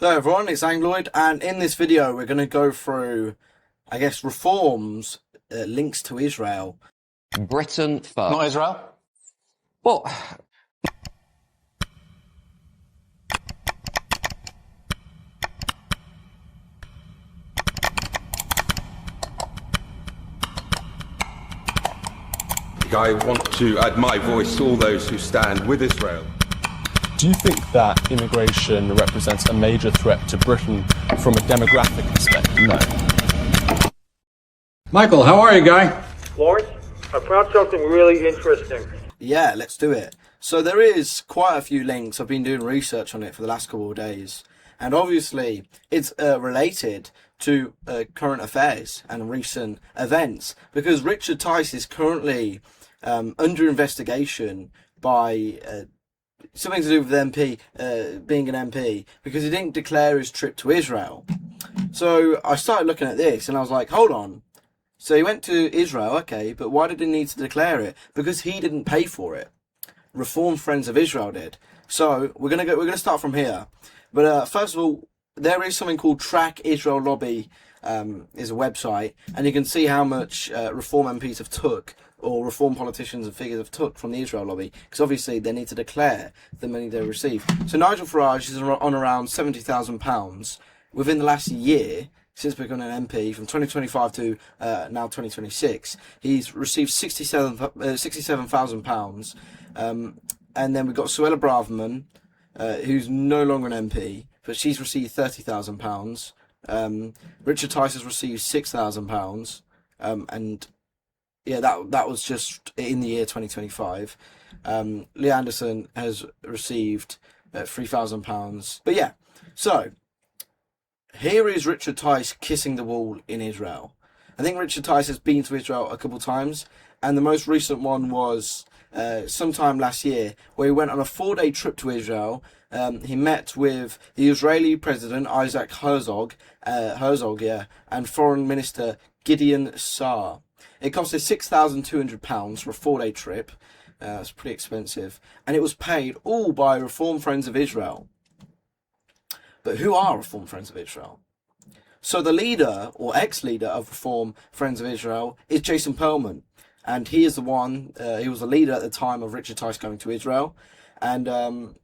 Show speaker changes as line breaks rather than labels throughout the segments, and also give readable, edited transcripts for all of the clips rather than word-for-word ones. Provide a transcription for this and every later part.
Hello everyone, it's Angloid, and in this video we're going to go through, reforms, links to Israel.
Britain first.
Not Israel?
Well,
I want to add my voice to all those who stand with Israel.
Do you think that immigration represents a major threat to Britain from a demographic perspective? No.
Michael, how are you, guy?
Lawrence, I found something really interesting.
Yeah, let's do it. So there is quite a few links. I've been doing research on it for the last couple of days, and obviously it's related to current affairs and recent events, because Richard Tice is currently under investigation by something to do with MP, being an MP, because he didn't declare his trip to Israel. So I started looking at this and I was like, hold on. So he went to Israel, okay, but why did he need to declare it? Because he didn't pay for it. Reformed Friends of Israel did. So we're gonna start from here. But first of all, there is something called Track Israel Lobby, is a website, and you can see how much Reform MPs have took, or Reform politicians and figures have took from the Israel lobby, because obviously they need to declare the money they receive. So Nigel Farage is on around £70,000 within the last year since becoming an MP, from 2025 to now 2026. He's received £67,000, and then we've got Suella Braverman, who's no longer an MP, but she's received £30,000. Richard Tice has received £6,000, and yeah, that was just in the year 2025. Lee Anderson has received £3,000. But yeah, so here is Richard Tice kissing the wall in Israel. I think Richard Tice has been to Israel a couple times, and the most recent one was sometime last year, where he went on a 4-day trip to Israel. He met with the Israeli President Isaac Herzog, and Foreign Minister Gideon Saar. It costed £6,200 for a 4-day trip. That's pretty expensive, and it was paid all by Reform Friends of Israel. But who are Reform Friends of Israel? So the leader, or ex-leader, of Reform Friends of Israel is Jason Perlman, and he is the one. He was the leader at the time of Richard Tice going to Israel, and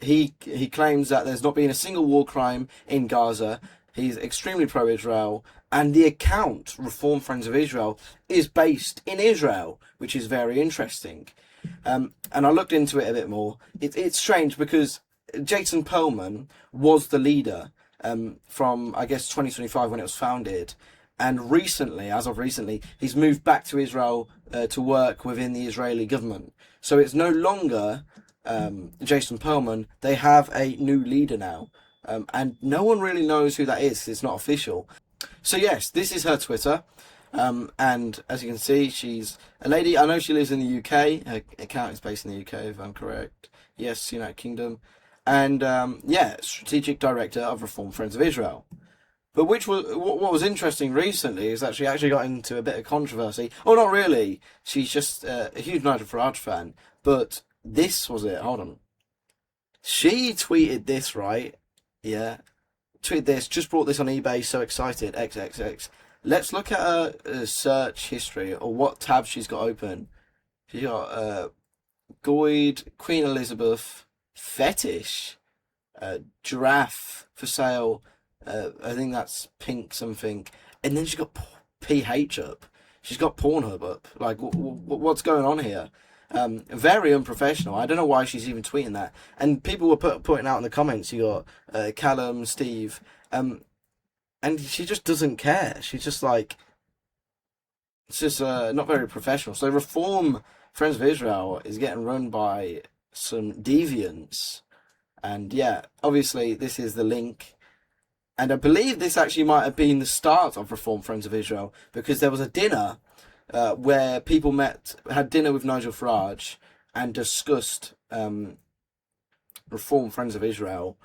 he claims that there's not been a single war crime in Gaza. He's extremely pro-Israel, and the account, Reform Friends of Israel, is based in Israel, which is very interesting. And I looked into it a bit more. It's strange because Jason Perlman was the leader from, I guess, 2025 when it was founded. And recently, as of recently, he's moved back to Israel to work within the Israeli government. So it's no longer Jason Perlman. They have a new leader now. And no one really knows who that is. It's not official. So yes, this is her Twitter. And as you can see, she's a lady. I know she lives in the UK. Her account is based in the UK, if I'm correct. Yes, United Kingdom. And yeah, Strategic Director of Reform Friends of Israel. But what was interesting recently is that she actually got into a bit of controversy. Oh, not really. She's just a huge Nigel Farage fan. But this was it. Hold on. She tweeted this, right? Yeah, tweet this, just bought this on eBay, so excited, XXX. Let's look at her search history, or what tab she's got open. She's got Goyd, Queen Elizabeth, fetish, giraffe for sale, I think that's pink something, and then she's got PH up. She's got Pornhub up. Like, what's going on here? Very unprofessional. I don't know why she's even tweeting that. And people were putting out in the comments, you got Callum, Steve, and she just doesn't care. She's just like, it's just not very professional. So Reform Friends of Israel is getting run by some deviants. And yeah, obviously this is the link. And I believe this actually might have been the start of Reform Friends of Israel, because there was a dinner where people had dinner with Nigel Farage and discussed Reform Friends of Israel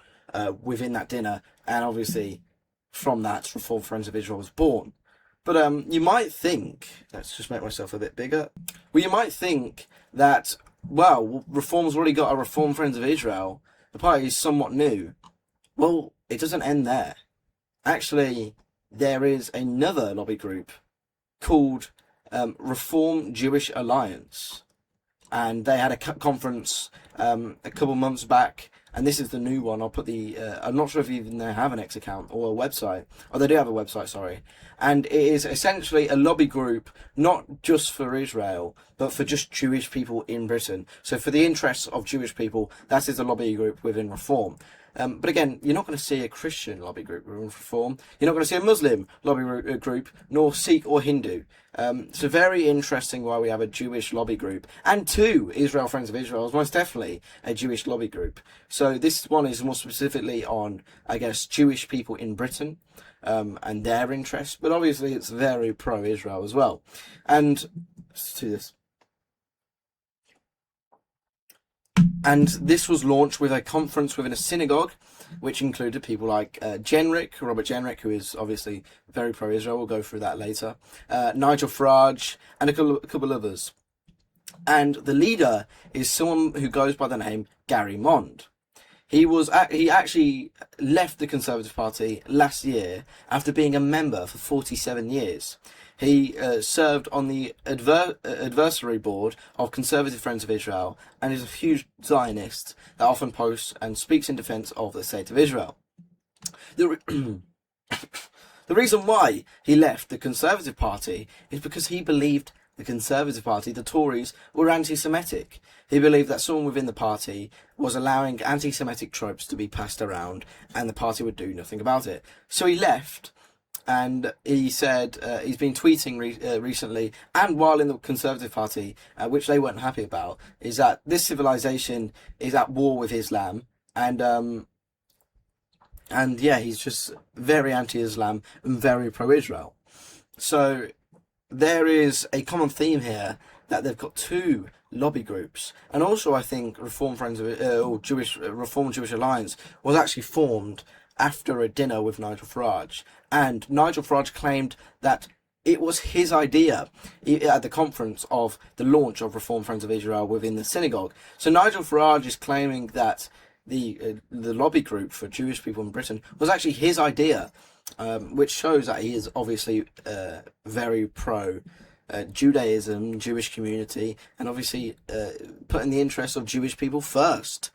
within that dinner, and obviously from that, Reform Friends of Israel was born. But you might think, let's just make myself a bit bigger. Well, you might think that, well, Reform's already got a Reform Friends of Israel. The party is somewhat new. Well, it doesn't end there. Actually, there is another lobby group called Reform Jewish Alliance, and they had a conference a couple months back, and this is the new one. I'll put the I'm not sure if even they have an X account or a website. Oh, they do have a website, sorry. And it is essentially a lobby group, not just for Israel, but for just Jewish people in Britain. So for the interests of Jewish people, that is a lobby group within Reform. But again, you're not going to see a Christian lobby group within Reform. You're not going to see a Muslim lobby group, nor Sikh or Hindu. So very interesting why we have a Jewish lobby group. And two, Israel Friends of Israel is most definitely a Jewish lobby group. So this one is more specifically on, I guess, Jewish people in Britain and their interests. But obviously it's very pro-Israel as well. And let's do this. And this was launched with a conference within a synagogue, which included people like Robert Jenrick, who is obviously very pro-Israel. We'll go through that later. Nigel Farage, and a couple others. And the leader is someone who goes by the name Gary Mond. He actually left the Conservative Party last year after being a member for 47 years. He served on the advisory board of Conservative Friends of Israel and is a huge Zionist that often posts and speaks in defense of the state of Israel. The reason why he left the Conservative Party is because he believed the Conservative Party, the Tories, were anti-Semitic. He believed that someone within the party was allowing anti-Semitic tropes to be passed around and the party would do nothing about it. So he left. And he said he's been tweeting recently, and while in the Conservative Party, which they weren't happy about, is that this civilization is at war with Islam, and yeah, he's just very anti-Islam and very pro-Israel. So there is a common theme here that they've got two lobby groups, and also I think Reform Jewish Alliance was actually formed after a dinner with Nigel Farage. And Nigel Farage claimed that it was his idea at the conference of the launch of Reform Friends of Israel within the synagogue. So Nigel Farage is claiming that the lobby group for Jewish people in Britain was actually his idea, which shows that he is obviously very pro Judaism, Jewish community, and obviously putting the interests of Jewish people first.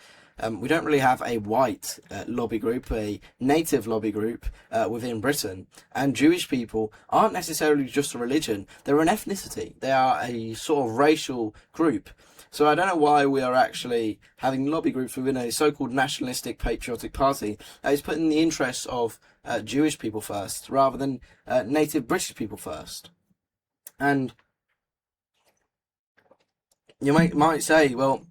We don't really have a white lobby group, a native lobby group within Britain. And Jewish people aren't necessarily just a religion, they're an ethnicity. They are a sort of racial group. So I don't know why we are actually having lobby groups within a so-called nationalistic patriotic party that is putting the interests of Jewish people first rather than native British people first. And you might say, well,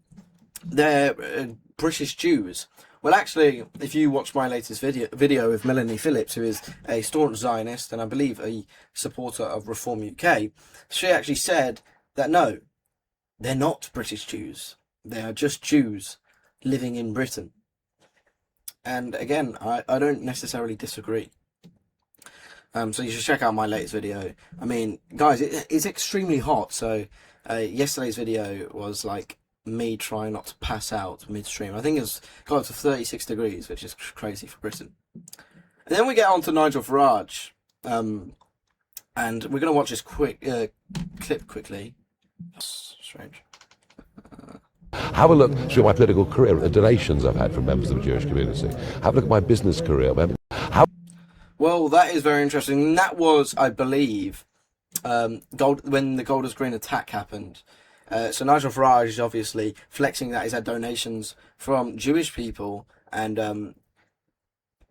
they're British Jews. Well, actually, if you watch my latest video with Melanie Phillips, who is a staunch Zionist and I believe a supporter of Reform UK, she actually said that no, they're not British Jews. They are just Jews living in Britain. And again, I don't necessarily disagree. So you should check out my latest video. I mean, guys, it's extremely hot. So yesterday's video was like me trying not to pass out midstream. I think it's got up to 36 degrees, which is crazy for Britain. And then we get on to Nigel Farage. And we're going to watch this quick clip quickly. That's strange.
Have a look through my political career at the donations I've had from members of the Jewish community. Have a look at my business career.
Well, that is very interesting. And that was, I believe, when the Golders Green attack happened. So Nigel Farage is obviously flexing that he's had donations from Jewish people and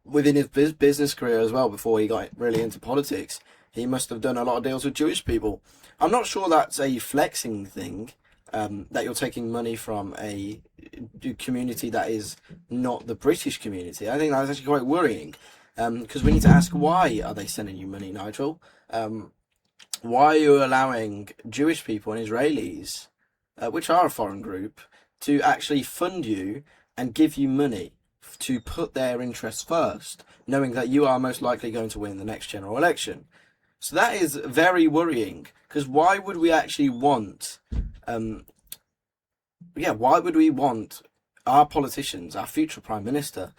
within his business career as well before he got really into politics. He must have done a lot of deals with Jewish people. I'm not sure that's a flexing thing, that you're taking money from a community that is not the British community. I think that's actually quite worrying because we need to ask, why are they sending you money, Nigel? Why are you allowing Jewish people and Israelis, which are a foreign group, to actually fund you and give you money to put their interests first, knowing that you are most likely going to win the next general election? So that is very worrying, because why would we actually want, why would we want our politicians, our future Prime Minister,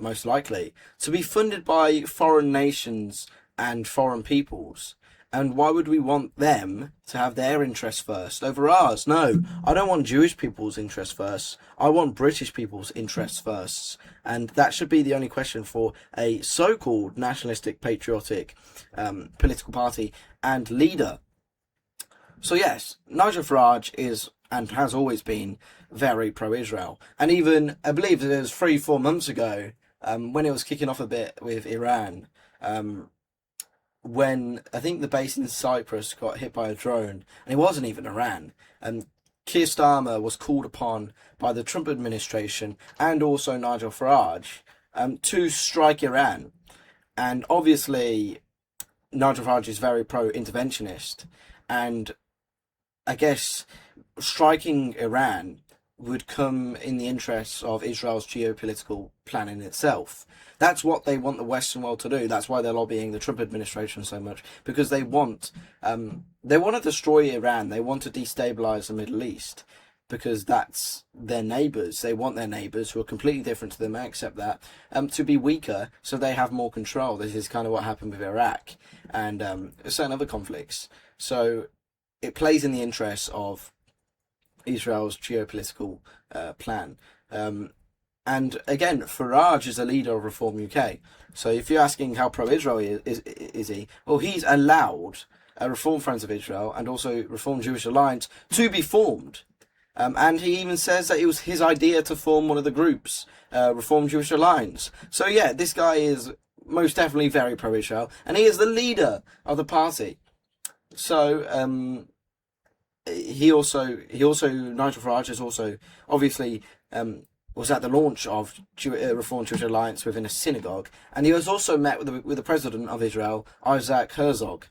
most likely, to be funded by foreign nations and foreign peoples. And why would we want them to have their interests first over ours? No, I don't want Jewish people's interests first. I want British people's interests first. And that should be the only question for a so-called nationalistic, patriotic political party and leader. So yes, Nigel Farage is and has always been very pro-Israel. And even, I believe it was 3-4 months ago, when it was kicking off a bit with Iran, when I think the base in Cyprus got hit by a drone, and it wasn't even Iran, and Keir Starmer was called upon by the Trump administration and also Nigel Farage to strike Iran. And obviously, Nigel Farage is very pro-interventionist, and I guess striking Iran would come in the interests of Israel's geopolitical plan in itself. That's what they want the Western world to do. That's why they're lobbying the Trump administration so much, because they want to destroy Iran. They want to destabilize the Middle East, because that's their neighbors. They want their neighbors, who are completely different to them, I accept that, to be weaker so they have more control. This is kind of what happened with Iraq and certain other conflicts. So it plays in the interests of Israel's geopolitical plan. And again, Farage is a leader of Reform UK. So if you're asking how pro-Israel is he? Well, he's allowed Reform Friends of Israel and also Reform Jewish Alliance to be formed. And he even says that it was his idea to form one of the groups, Reform Jewish Alliance. So yeah, this guy is most definitely very pro-Israel, and he is the leader of the party. So Nigel Farage is also obviously was at the launch of Reform Jewish Alliance within a synagogue, and he was also met with the president of Israel, Isaac Herzog.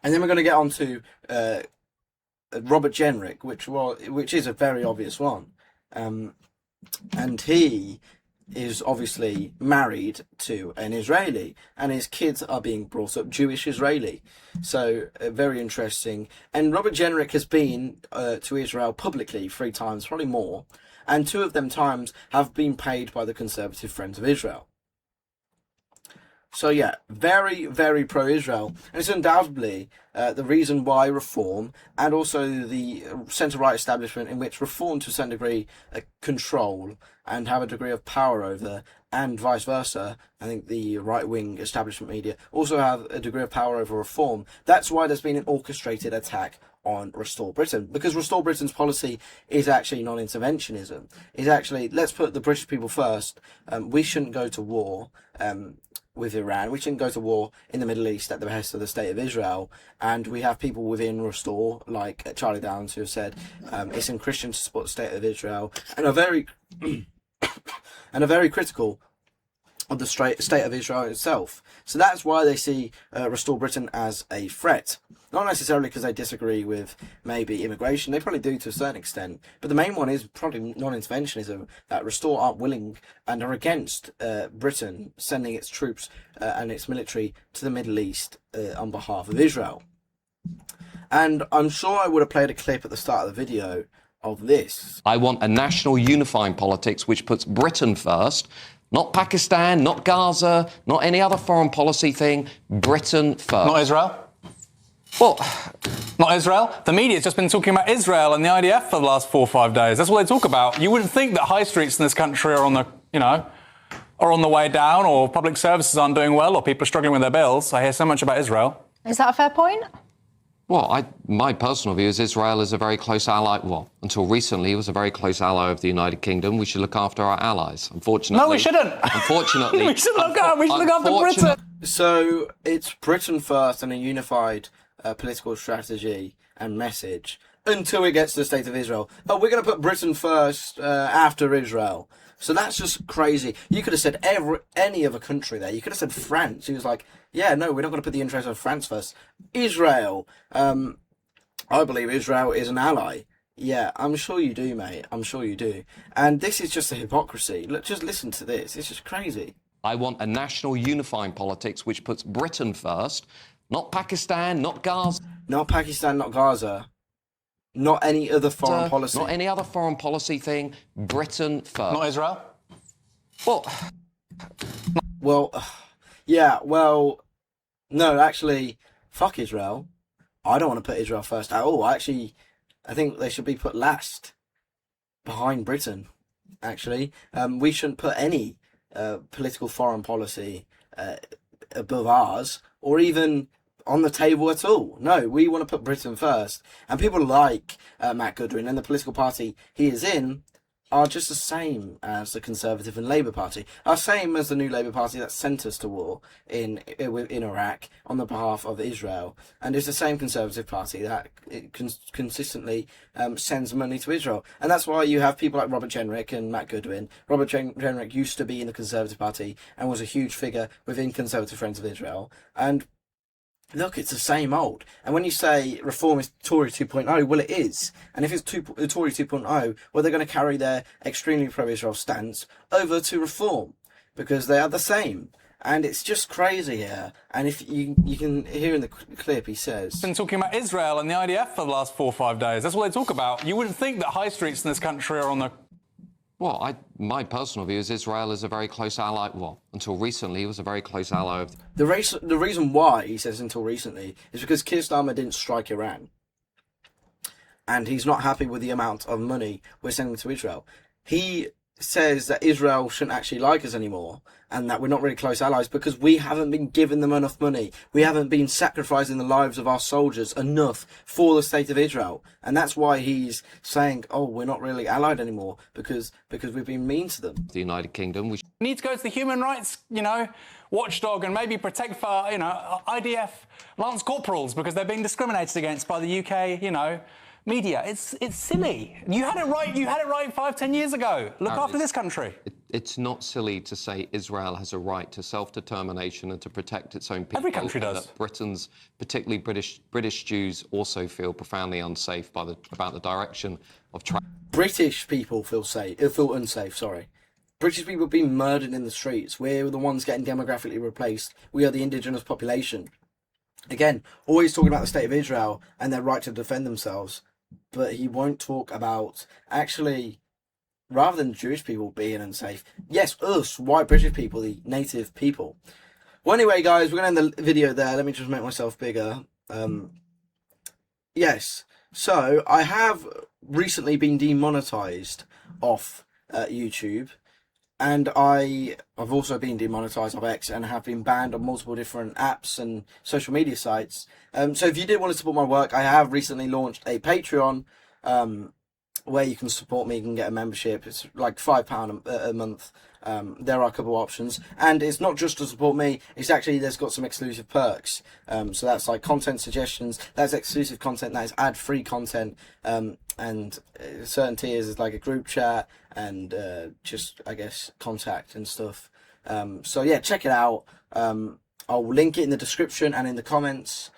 And then we're going to get on to Robert Jenrick, which is a very obvious one, and he is obviously married to an Israeli, and his kids are being brought up Jewish Israeli. So very interesting. And Robert Jenrick has been to Israel publicly 3 times, probably more, and 2 of them times have been paid by the Conservative Friends of Israel. So yeah, very, very pro-Israel. And it's undoubtedly the reason why Reform and also the centre-right establishment, in which Reform to a certain degree control and have a degree of power over, and vice versa, I think the right-wing establishment media also have a degree of power over Reform. That's why there's been an orchestrated attack on Restore Britain, because Restore Britain's policy is actually non-interventionism. Is actually, let's put the British people first. We shouldn't go to war with Iran. We shouldn't go to war in the Middle East at the behest of the State of Israel. And we have people within Restore, like Charlie Downs, who have said it's unchristian to support the State of Israel, and are very critical of the State of Israel itself. So that's why they see Restore Britain as a threat. Not necessarily because they disagree with maybe immigration. They probably do to a certain extent. But the main one is probably non-interventionism, that Restore aren't willing and are against Britain sending its troops and its military to the Middle East on behalf of Israel. And I'm sure I would have played a clip at the start of the video of this.
I want a national unifying politics which puts Britain first, not Pakistan, not Gaza, not any other foreign policy thing. Britain first.
Not Israel?
Well,
not Israel? The media's just been talking about Israel and the IDF for the last 4 or 5 days. That's what they talk about. You wouldn't think that high streets in this country are on the way down, or public services aren't doing well, or people are struggling with their bills. I hear so much about Israel.
Is that a fair point?
well, my personal view is Israel is a very close ally. Well, until recently, it was a very close ally of the United Kingdom. We should look after our allies. Unfortunately,
no, we shouldn't.
Unfortunately,
we should look after Britain.
So it's Britain first and a unified political strategy and message until it gets to the State of Israel. Oh, we're going to put Britain first after Israel. So that's just crazy. You could have said any other country there. You could have said France. He was like, yeah, no, we're not going to put the interests of France first. Israel. I believe Israel is an ally. Yeah, I'm sure you do, mate. I'm sure you do. And this is just a hypocrisy. Look, just listen to this. It's just crazy.
I want a national unifying politics which puts Britain first, not Pakistan, not Gaza.
Not Pakistan, not Gaza. not any other foreign policy.
Not any other foreign policy thing. Britain first.
Not Israel?
Well,
Yeah, well, no, actually, fuck Israel. I don't want to put Israel first at all. I think they should be put last, behind Britain, actually. We shouldn't put any political foreign policy above ours, or even on the table at all. No, we want to put Britain first. And people like Matt Goodwin and the political party he is in are just the same as the Conservative and Labour Party, are same as the new Labour Party that sent us to war in Iraq on the behalf of Israel, and it's the same Conservative Party that consistently sends money to Israel. And that's why you have people like Robert Jenrick and Matt Goodwin. Robert Jenrick used to be in the Conservative Party and was a huge figure within Conservative Friends of Israel, and look, it's the same old. And when you say reform is Tory 2.0, well, it is. And if it's Tory 2.0, well, they're going to carry their extremely pro-Israel stance over to reform, because they are the same. And it's just crazy here. And if you can hear in the clip, he says...
Been talking about Israel and the IDF for the last 4 or 5 days. That's what they talk about. You wouldn't think that high streets in this country are on the...
Well, my personal view is Israel is a very close ally. Well, until recently, it was a very close ally of...
The reason why, he says until recently, is because Keir Starmer didn't strike Iran. And he's not happy with the amount of money we're sending to Israel. He says that Israel shouldn't actually like us anymore, and that we're not really close allies because we haven't been giving them enough money. We haven't been sacrificing the lives of our soldiers enough for the state of Israel. And that's why he's saying, oh, we're not really allied anymore because we've been mean to them.
The United Kingdom. We
need to go to the human rights, watchdog and maybe protect for, IDF lance corporals because they're being discriminated against by the UK, media. It's silly. You had it right. You had it right 5-10 years ago. Look after this country.
It's not silly to say Israel has a right to self-determination and to protect its own people.
Every country does.
That Britain's, particularly British Jews, also feel profoundly unsafe about the direction of travel.
British people feel unsafe. Sorry. British people being murdered in the streets. We're the ones getting demographically replaced. We are the indigenous population. Again, always talking about the state of Israel and their right to defend themselves. But he won't talk about, actually, rather than Jewish people being unsafe, yes, us, white British people, the native people. Well, anyway, guys, we're going to end the video there. Let me just make myself bigger. Yes, so I have recently been demonetized off YouTube. And I've also been demonetized off X and have been banned on multiple different apps and social media sites. So if you did want to support my work, I have recently launched a Patreon where you can support me. You can get a membership. It's like £5 a month. There are a couple of options. And it's not just to support me. It's actually, there's got some exclusive perks. So that's like content suggestions. That's exclusive content. That is ad-free content. And certain tiers is like a group chat and just, I guess, contact and stuff. So yeah, check it out. I'll link it in the description and in the comments.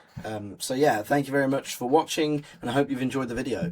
So yeah, thank you very much for watching, and I hope you've enjoyed the video.